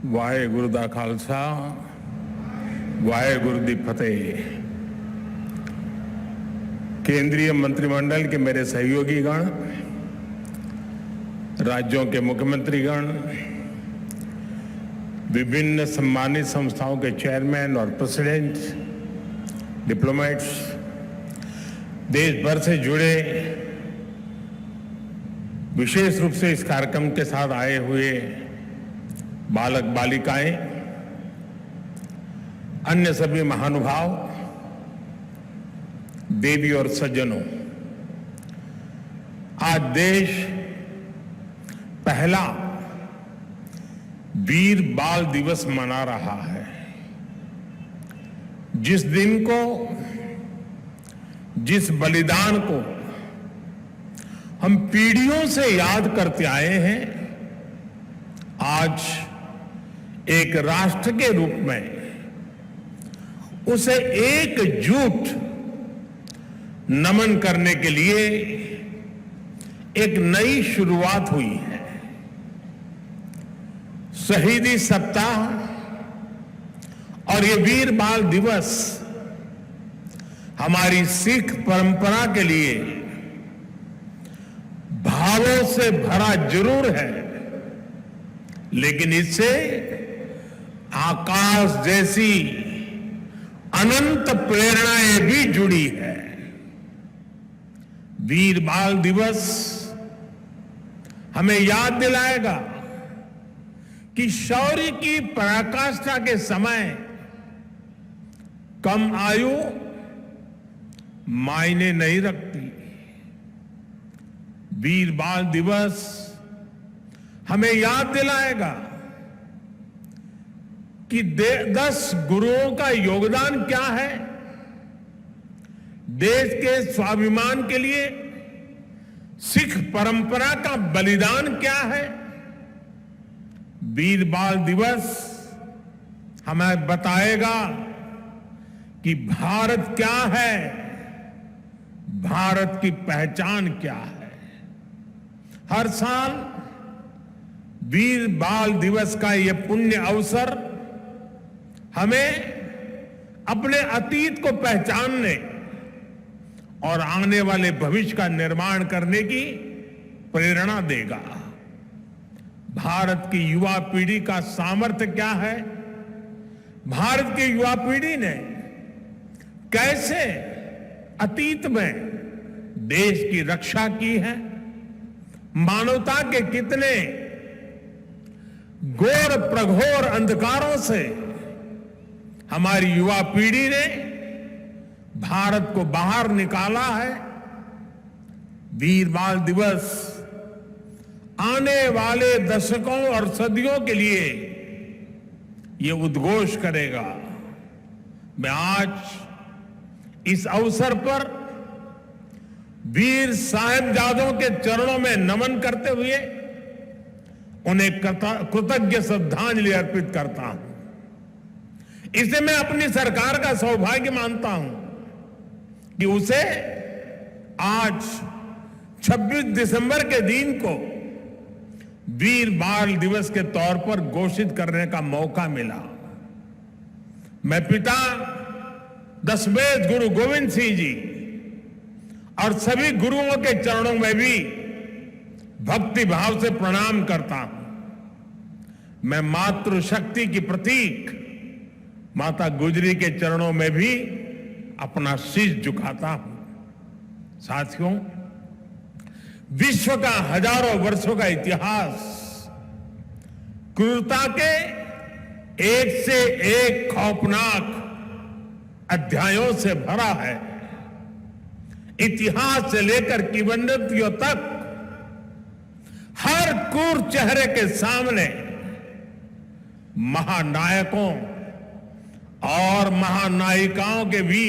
वाहेगुरु दा खालसा वाहेगुरु दी फतेह। केंद्रीय मंत्रिमंडल के मेरे सहयोगीगण, राज्यों के मुख्यमंत्रीगण, विभिन्न सम्मानित संस्थाओं के चेयरमैन और प्रेसिडेंट, डिप्लोमेट्स, देश भर से जुड़े विशेष रूप से इस कार्यक्रम के साथ आए हुए बालक बालिकाएं, अन्य सभी महानुभाव, देवी और सज्जनों, आज देश पहला वीर बाल दिवस मना रहा है। जिस दिन को, जिस बलिदान को हम पीढ़ियों से याद करते आए हैं, आज एक राष्ट्र के रूप में उसे एकजुट नमन करने के लिए एक नई शुरुआत हुई है। शहीदी सप्ताह और ये वीर बाल दिवस हमारी सिख परंपरा के लिए भावों से भरा जरूर है, लेकिन इससे आकाश जैसी अनंत प्रेरणाएं भी जुड़ी है। वीर बाल दिवस हमें याद दिलाएगा कि शौर्य की पराकाष्ठा के समय कम आयु मायने नहीं रखती। वीर बाल दिवस हमें याद दिलाएगा कि 10 गुरुओं का योगदान क्या है, देश के स्वाभिमान के लिए सिख परंपरा का बलिदान क्या है। वीर बाल दिवस हमें बताएगा कि भारत क्या है, भारत की पहचान क्या है। हर साल वीर बाल दिवस का यह पुण्य अवसर हमें अपने अतीत को पहचानने और आने वाले भविष्य का निर्माण करने की प्रेरणा देगा। भारत की युवा पीढ़ी का सामर्थ्य क्या है, भारत की युवा पीढ़ी ने कैसे अतीत में देश की रक्षा की है, मानवता के कितने घोर प्रघोर अंधकारों से हमारी युवा पीढ़ी ने भारत को बाहर निकाला है। वीर बाल दिवस आने वाले दशकों और सदियों के लिए ये उद्घोष करेगा। मैं आज इस अवसर पर वीर साहिबजादों के चरणों में नमन करते हुए उन्हें कृतज्ञ श्रद्धांजलि अर्पित करता हूं। इसे मैं अपनी सरकार का सौभाग्य मानता हूं कि उसे आज 26 दिसंबर के दिन को वीर बाल दिवस के तौर पर घोषित करने का मौका मिला। मैं पिता दशमेध गुरु गोविंद सिंह जी और सभी गुरुओं के चरणों में भी भक्ति भाव से प्रणाम करता हूं। मैं मातृशक्ति की प्रतीक माता गुजरी के चरणों में भी अपना शीश झुकाता हूं। साथियों, विश्व का हजारों वर्षों का इतिहास क्रूरता के एक से एक खौफनाक अध्यायों से भरा है। इतिहास से लेकर किंवदंतियों तक हर क्रूर चेहरे के सामने महानायकों और महानायिकाओं के भी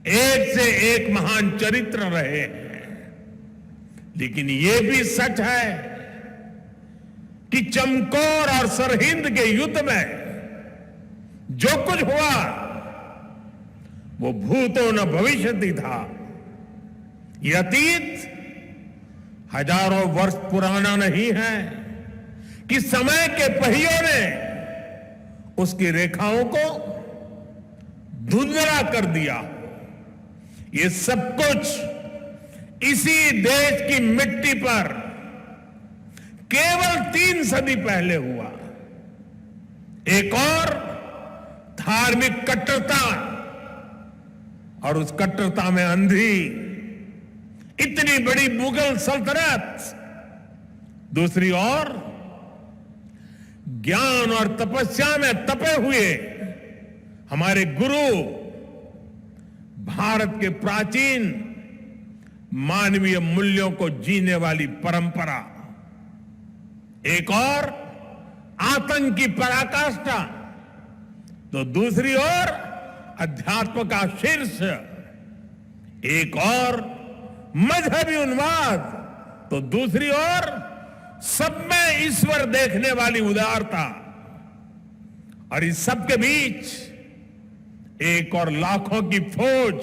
एक से एक महान चरित्र रहे हैं। लेकिन ये भी सच है कि चमकौर और सरहिंद के युद्ध में जो कुछ हुआ वो भूतो न भविष्यति था। ये अतीत हजारों वर्ष पुराना नहीं है कि समय के पहियों ने उसकी रेखाओं को धुंधला कर दिया। ये सब कुछ इसी देश की मिट्टी पर केवल 3 सदी पहले हुआ। एक और धार्मिक कट्टरता, और उस कट्टरता में अंधी इतनी बड़ी मुगल सल्तनत, दूसरी ओर ज्ञान और तपस्या में तपे हुए हमारे गुरु, भारत के प्राचीन मानवीय मूल्यों को जीने वाली परंपरा, एक और आतंक की पराकाष्ठा, तो दूसरी ओर अध्यात्म का शीर्ष, एक और मजहबी उन्माद, तो दूसरी ओर सब में ईश्वर देखने वाली उदारता, और इस सब के बीच एक और लाखों की फौज,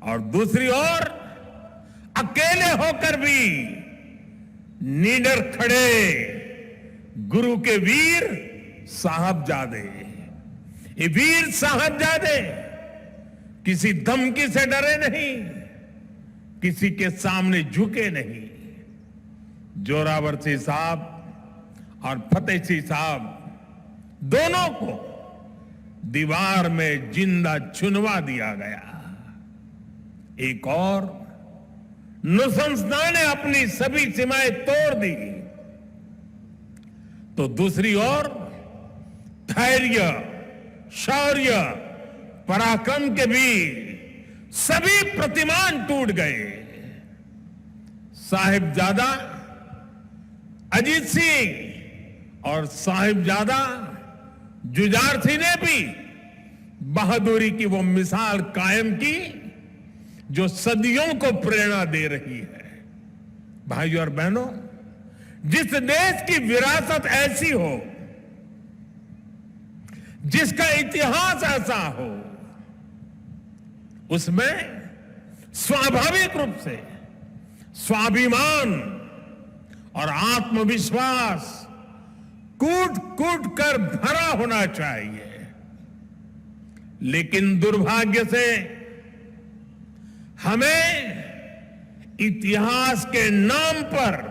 और दूसरी ओर अकेले होकर भी निडर खड़े गुरु के वीर साहबजादे। ये वीर साहबजादे किसी धमकी से डरे नहीं, किसी के सामने झुके नहीं। जोरावर सिंह साहब और फतेह सिंह साहब दोनों को दीवार में जिंदा चुनवा दिया गया। एक और नृशंसता ने अपनी सभी सीमाएं तोड़ दी, तो दूसरी ओर धैर्य, शौर्य, पराक्रम के भी सभी प्रतिमान टूट गए। साहिबजादा अजीत सिंह और साहिबजादा जुझार सिंह ने भी बहादुरी की वो मिसाल कायम की जो सदियों को प्रेरणा दे रही है। भाइयों और बहनों, जिस देश की विरासत ऐसी हो, जिसका इतिहास ऐसा हो, उसमें स्वाभाविक रूप से स्वाभिमान और आत्मविश्वास कूट कूट कर भरा होना चाहिए। लेकिन दुर्भाग्य से हमें इतिहास के नाम पर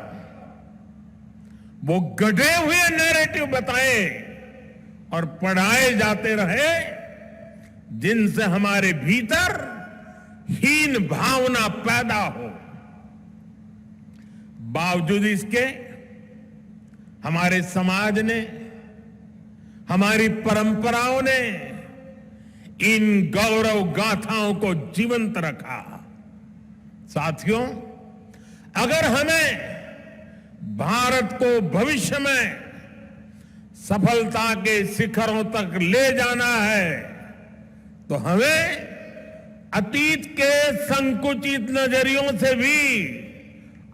वो गढ़े हुए नैरेटिव बताए और पढ़ाए जाते रहे, जिनसे हमारे भीतर हीन भावना पैदा हो। बावजूद इसके हमारे समाज ने, हमारी परंपराओं ने इन गौरव गाथाओं को जीवंत रखा। साथियों, अगर हमें भारत को भविष्य में सफलता के शिखरों तक ले जाना है, तो हमें अतीत के संकुचित नजरियों से भी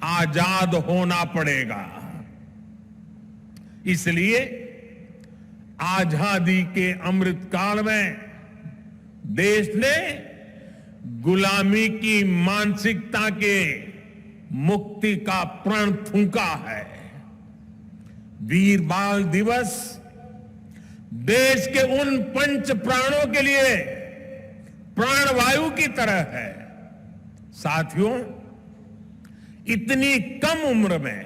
आजाद होना पड़ेगा। इसलिए आजादी के अमृत काल में देश ने गुलामी की मानसिकता के मुक्ति का प्रण फूंका है। वीर बाल दिवस देश के उन पंच प्राणों के लिए प्राणवायु की तरह है। साथियों, इतनी कम उम्र में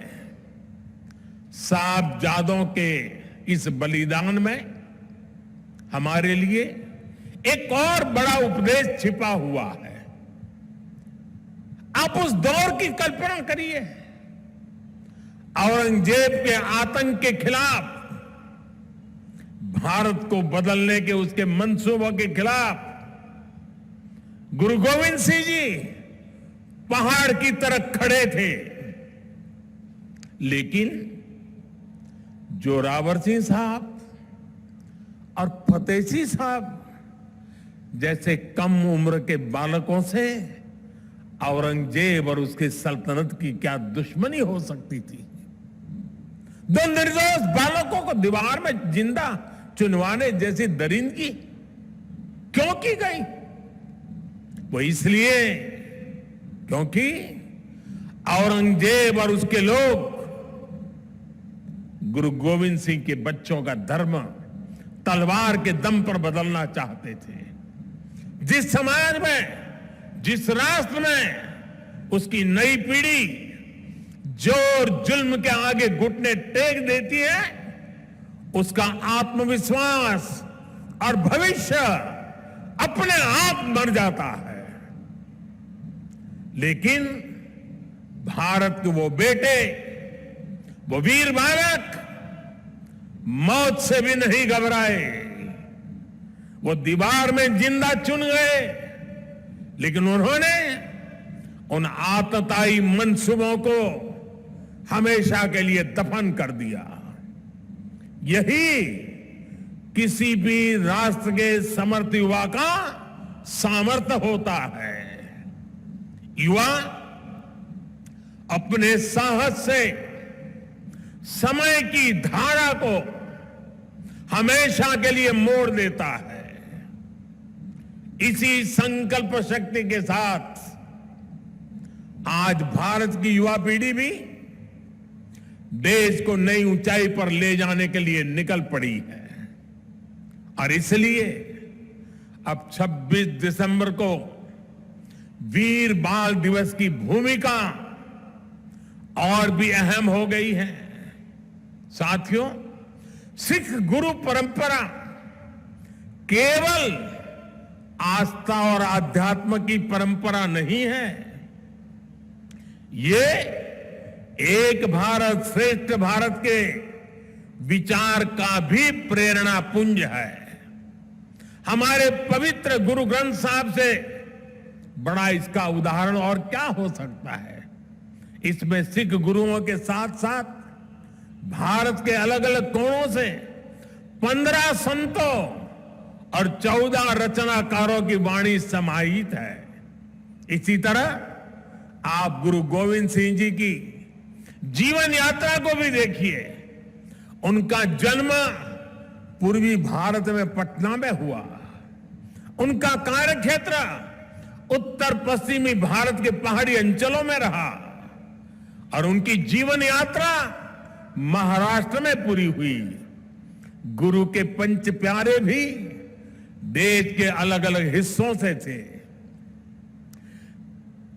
साहबजादों के इस बलिदान में हमारे लिए एक और बड़ा उपदेश छिपा हुआ है। आप उस दौर की कल्पना करिए, औरंगजेब के आतंक के खिलाफ, भारत को बदलने के उसके मंसूबों के खिलाफ गुरु गोविंद सिंह जी पहाड़ की तरह खड़े थे। लेकिन जोरावर सिंह साहब और फतेह सिंह साहब जैसे कम उम्र के बालकों से औरंगजेब और उसके सल्तनत की क्या दुश्मनी हो सकती थी। दो निर्दोष बालकों को दीवार में जिंदा चुनवाने जैसी दरिंदगी क्यों की गई? वो इसलिए क्योंकि औरंगजेब और उसके लोग गुरु गोविंद सिंह के बच्चों का धर्म तलवार के दम पर बदलना चाहते थे। जिस समाज में, जिस राष्ट्र में उसकी नई पीढ़ी जोर जुल्म के आगे घुटने टेक देती है, उसका आत्मविश्वास और भविष्य अपने आप मर जाता है। लेकिन भारत के वो बेटे, वो वीर बालक मौत से भी नहीं घबराए। वो दीवार में जिंदा चुन गए, लेकिन उन्होंने उन आतताई मंसूबों को हमेशा के लिए दफन कर दिया। यही किसी भी राष्ट्र के समर्थ युवा का सामर्थ्य होता है। युवा अपने साहस से समय की धारा को हमेशा के लिए मोड़ देता है। इसी संकल्प शक्ति के साथ आज भारत की युवा पीढ़ी भी देश को नई ऊंचाई पर ले जाने के लिए निकल पड़ी है। और इसलिए अब 26 दिसंबर को वीर बाल दिवस की भूमिका और भी अहम हो गई है। साथियों, सिख गुरु परंपरा केवल आस्था और आध्यात्म की परंपरा नहीं है, ये एक भारत श्रेष्ठ भारत के विचार का भी प्रेरणा पुंज है। हमारे पवित्र गुरु ग्रंथ साहब से बड़ा इसका उदाहरण और क्या हो सकता है। इसमें सिख गुरुओं के साथ साथ भारत के अलग अलग कोणों से 15 संतों और 14 रचनाकारों की वाणी समाहित है। इसी तरह आप गुरु गोविंद सिंह जी की जीवन यात्रा को भी देखिए। उनका जन्म पूर्वी भारत में पटना में हुआ। उनका कार्यक्षेत्र उत्तर पश्चिमी भारत के पहाड़ी अंचलों में रहा और उनकी जीवन यात्रा महाराष्ट्र में पूरी हुई। गुरु के पंच प्यारे भी देश के अलग अलग हिस्सों से थे।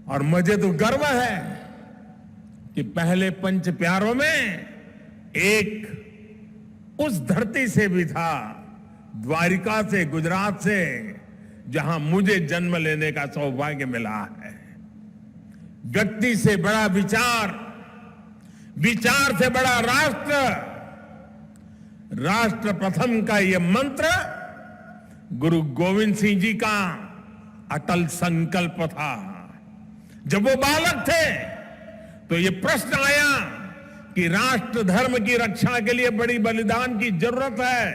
और मुझे तो गर्व है कि पहले पंच प्यारों में एक उस धरती से भी था, द्वारिका से, गुजरात से, जहां मुझे जन्म लेने का सौभाग्य मिला है। व्यक्ति से बड़ा विचार, विचार से बड़ा राष्ट्र, राष्ट्र प्रथम का यह मंत्र गुरु गोविंद सिंह जी का अटल संकल्प था। जब वो बालक थे तो ये प्रश्न आया कि राष्ट्र धर्म की रक्षा के लिए बड़ी बलिदान की जरूरत है।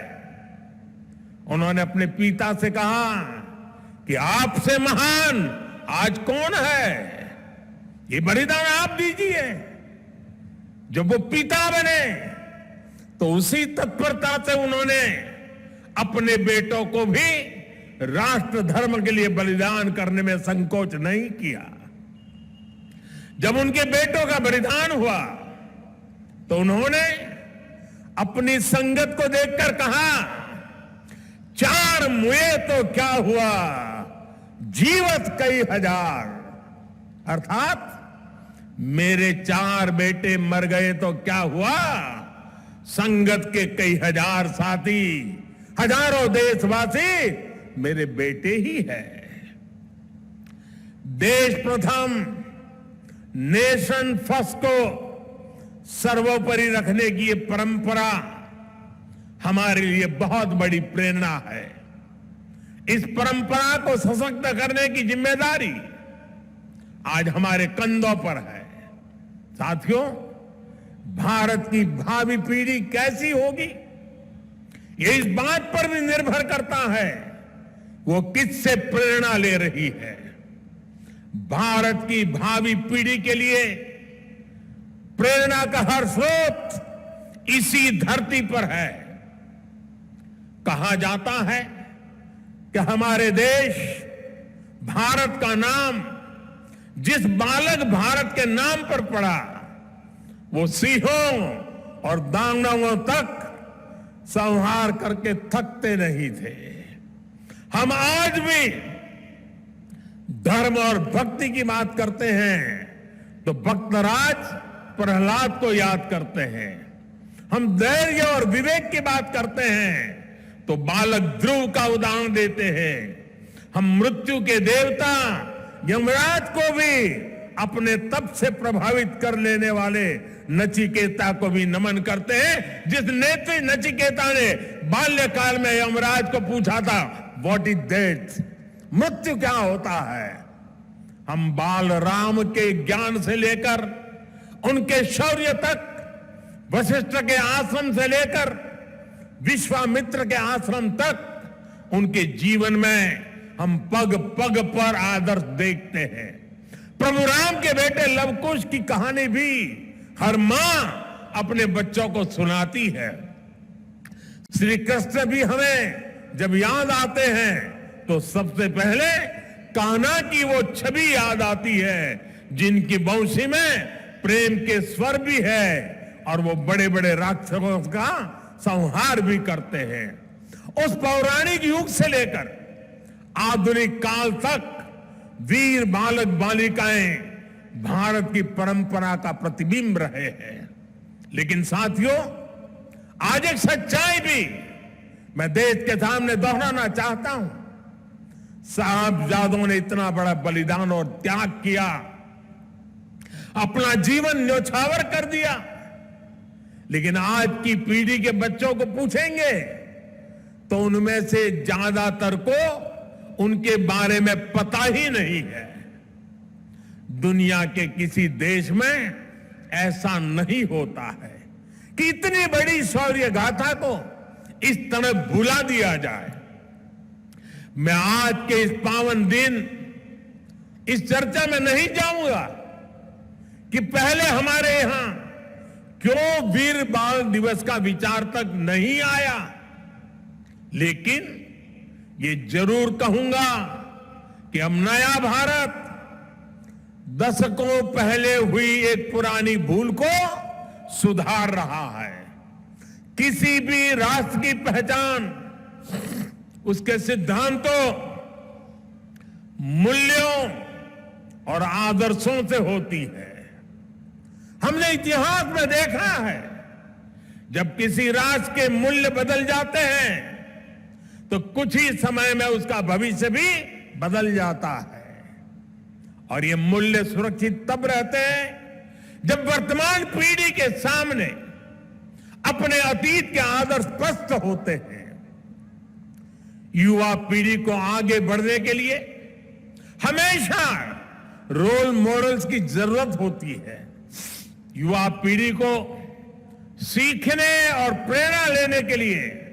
उन्होंने अपने पिता से कहा कि आपसे महान आज कौन है, ये बलिदान आप दीजिए। जब वो पिता बने तो उसी तत्परता से उन्होंने अपने बेटों को भी राष्ट्र धर्म के लिए बलिदान करने में संकोच नहीं किया। जब उनके बेटों का बलिदान हुआ तो उन्होंने अपनी संगत को देखकर कहा, 4 मुए तो क्या हुआ, जीवत कई हजार। अर्थात मेरे 4 बेटे मर गए तो क्या हुआ, संगत के कई हजार साथी, हजारों देशवासी मेरे बेटे ही है। देश प्रथम, नेशन फर्स्ट को सर्वोपरि रखने की ये परंपरा हमारे लिए बहुत बड़ी प्रेरणा है। इस परंपरा को सशक्त करने की जिम्मेदारी आज हमारे कंधों पर है। साथियों, भारत की भावी पीढ़ी कैसी होगी, ये इस बात पर भी निर्भर करता है वो किससे प्रेरणा ले रही है। भारत की भावी पीढ़ी के लिए प्रेरणा का हर स्रोत इसी धरती पर है। कहा जाता है कि हमारे देश भारत का नाम जिस बालक भारत के नाम पर पड़ा, वो सिंहों और दानवों तक संहार करके थकते नहीं थे। हम आज भी धर्म और भक्ति की बात करते हैं तो भक्तराज प्रहलाद को याद करते हैं। हम धैर्य और विवेक की बात करते हैं तो बालक ध्रुव का उदाहरण देते हैं। हम मृत्यु के देवता यमराज को भी अपने तप से प्रभावित कर लेने वाले नचिकेता को भी नमन करते हैं, जिस नेत्री नचिकेता ने बाल्यकाल में यमराज को पूछा था, व्हाट इज डेथ, मृत्यु क्या होता है। हम बाल राम के ज्ञान से लेकर उनके शौर्य तक, वशिष्ठ के आश्रम से लेकर विश्वामित्र के आश्रम तक, उनके जीवन में हम पग पग पर आदर्श देखते हैं। प्रभु राम के बेटे लवकुश की कहानी भी हर मां अपने बच्चों को सुनाती है। श्री कृष्ण भी हमें जब याद आते हैं तो सबसे पहले कान्हा की वो छवि याद आती है, जिनकी बंशी में प्रेम के स्वर भी है और वो बड़े बड़े राक्षसों का संहार भी करते हैं। उस पौराणिक युग से लेकर आधुनिक काल तक वीर बालक बालिकाएं भारत की परंपरा का प्रतिबिंब रहे हैं। लेकिन साथियों, आज एक सच्चाई भी मैं देश के सामने दोहराना चाहता हूं। साहबजादों ने इतना बड़ा बलिदान और त्याग किया, अपना जीवन न्योछावर कर दिया, लेकिन आज की पीढ़ी के बच्चों को पूछेंगे तो उनमें से ज्यादातर को उनके बारे में पता ही नहीं है। दुनिया के किसी देश में ऐसा नहीं होता है कि इतनी बड़ी शौर्य गाथा को इस तरह भुला दिया जाए। मैं आज के इस पावन दिन इस चर्चा में नहीं जाऊंगा कि पहले हमारे यहां क्यों वीर बाल दिवस का विचार तक नहीं आया, लेकिन ये जरूर कहूंगा कि हम नया भारत दशकों पहले हुई एक पुरानी भूल को सुधार रहा है। किसी भी राष्ट्र की पहचान उसके सिद्धांतों, मूल्यों और आदर्शों से होती है। हमने इतिहास में देखा है, जब किसी राष्ट्र के मूल्य बदल जाते हैं तो कुछ ही समय में उसका भविष्य भी बदल जाता है। और ये मूल्य सुरक्षित तब रहते हैं जब वर्तमान पीढ़ी के सामने अपने अतीत के आदर्श स्पष्ट होते हैं। युवा पीढ़ी को आगे बढ़ने के लिए हमेशा रोल मॉडल्स की जरूरत होती है। युवा पीढ़ी को सीखने और प्रेरणा लेने के लिए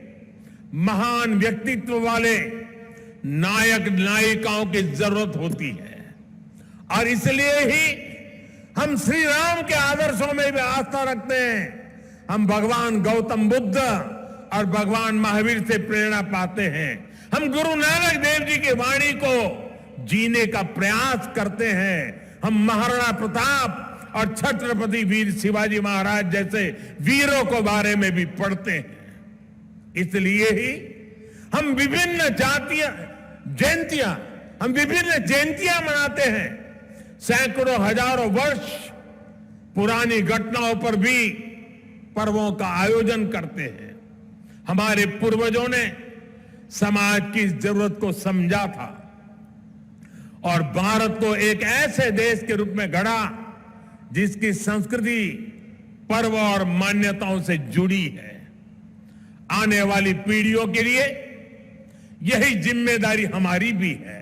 महान व्यक्तित्व वाले नायक नायिकाओं की जरूरत होती है। और इसलिए ही हम श्री राम के आदर्शों में भी आस्था रखते हैं। हम भगवान गौतम बुद्ध और भगवान महावीर से प्रेरणा पाते हैं। हम गुरु नानक देव जी की वाणी को जीने का प्रयास करते हैं। हम महाराणा प्रताप और छत्रपति वीर शिवाजी महाराज जैसे वीरों के बारे में भी पढ़ते हैं। इसलिए ही हम विभिन्न जयंतियां मनाते हैं। सैकड़ों हजारों वर्ष पुरानी घटनाओं पर भी पर्वों का आयोजन करते हैं। हमारे पूर्वजों ने समाज की जरूरत को समझा था और भारत को एक ऐसे देश के रूप में गढ़ा जिसकी संस्कृति पर्व और मान्यताओं से जुड़ी है। आने वाली पीढ़ियों के लिए यही जिम्मेदारी हमारी भी है।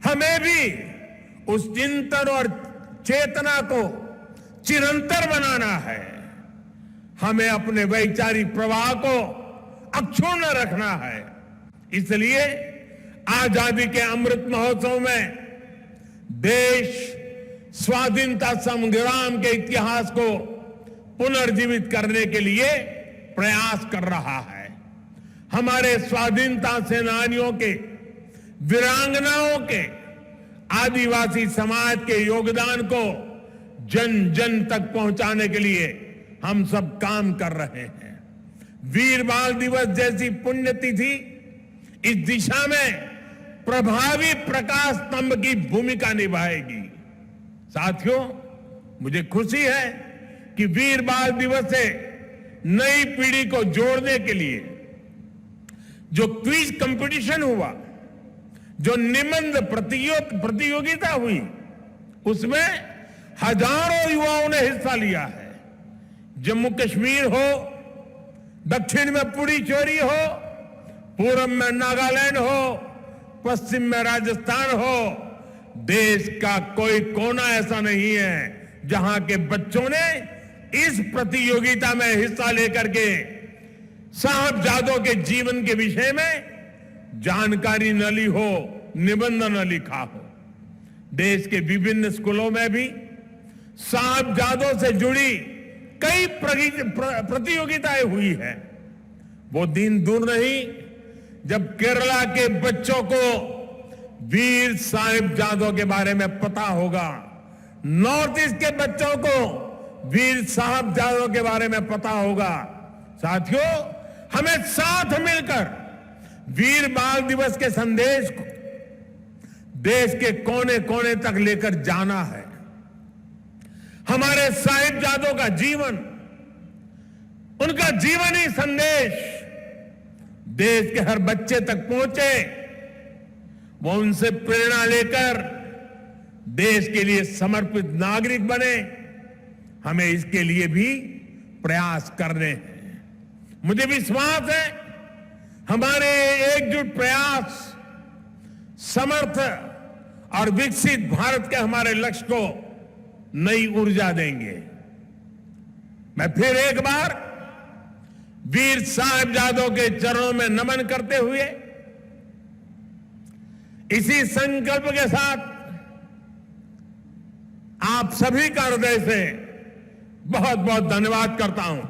हमें भी उस चिंतन और चेतना को चिरंतर बनाना है। हमें अपने वैचारिक प्रवाह को अक्षुण्ण रखना है। इसलिए आजादी के अमृत महोत्सव में देश स्वाधीनता संग्राम के इतिहास को पुनर्जीवित करने के लिए प्रयास कर रहा है। हमारे स्वाधीनता सेनानियों के, वीरांगनाओं के, आदिवासी समाज के योगदान को जन जन तक पहुंचाने के लिए हम सब काम कर रहे हैं। वीर बाल दिवस जैसी पुण्यतिथि इस दिशा में प्रभावी प्रकाश स्तंभ की भूमिका निभाएगी। साथियों, मुझे खुशी है कि वीर बाल दिवस से नई पीढ़ी को जोड़ने के लिए जो क्विज कंपटीशन हुआ, जो निबंध प्रतियोगिता हुई, उसमें हजारों युवाओं ने हिस्सा लिया है। जम्मू कश्मीर हो, दक्षिण में पुडुचेरी हो, पूर्व में नागालैंड हो, पश्चिम में राजस्थान हो, देश का कोई कोना ऐसा नहीं है जहां के बच्चों ने इस प्रतियोगिता में हिस्सा लेकर के साहबजादों के जीवन के विषय में जानकारी न ली हो, निबंध न लिखा हो। देश के विभिन्न स्कूलों में भी साहबजादों से जुड़ी कई प्रतियोगिताएं हुई है। वो दिन दूर नहीं जब केरला के बच्चों को वीर साहिबजादों के बारे में पता होगा, नॉर्थ ईस्ट के बच्चों को वीर साहिबजादों के बारे में पता होगा। साथियों, हमें साथ मिलकर वीर बाल दिवस के संदेश को देश के कोने कोने तक लेकर जाना है। हमारे साहिबजादों का जीवन, उनका जीवनी संदेश देश के हर बच्चे तक पहुंचे, वो उनसे प्रेरणा लेकर देश के लिए समर्पित नागरिक बने। हमें इसके लिए भी प्रयास करने हैं। मुझे विश्वास है हमारे एकजुट प्रयास समर्थ और विकसित भारत के हमारे लक्ष्य को नई ऊर्जा देंगे। मैं फिर एक बार वीर साहिबजादों के चरणों में नमन करते हुए इसी संकल्प के साथ आप सभी का हृदय से बहुत बहुत धन्यवाद करता हूं।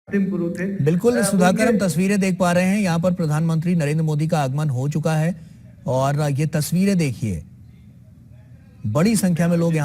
बिल्कुल सुधाकर, हम तस्वीरें देख पा रहे हैं। यहाँ पर प्रधानमंत्री नरेंद्र मोदी का आगमन हो चुका है और ये तस्वीरें देखिए, बड़ी संख्या में लोग यहाँ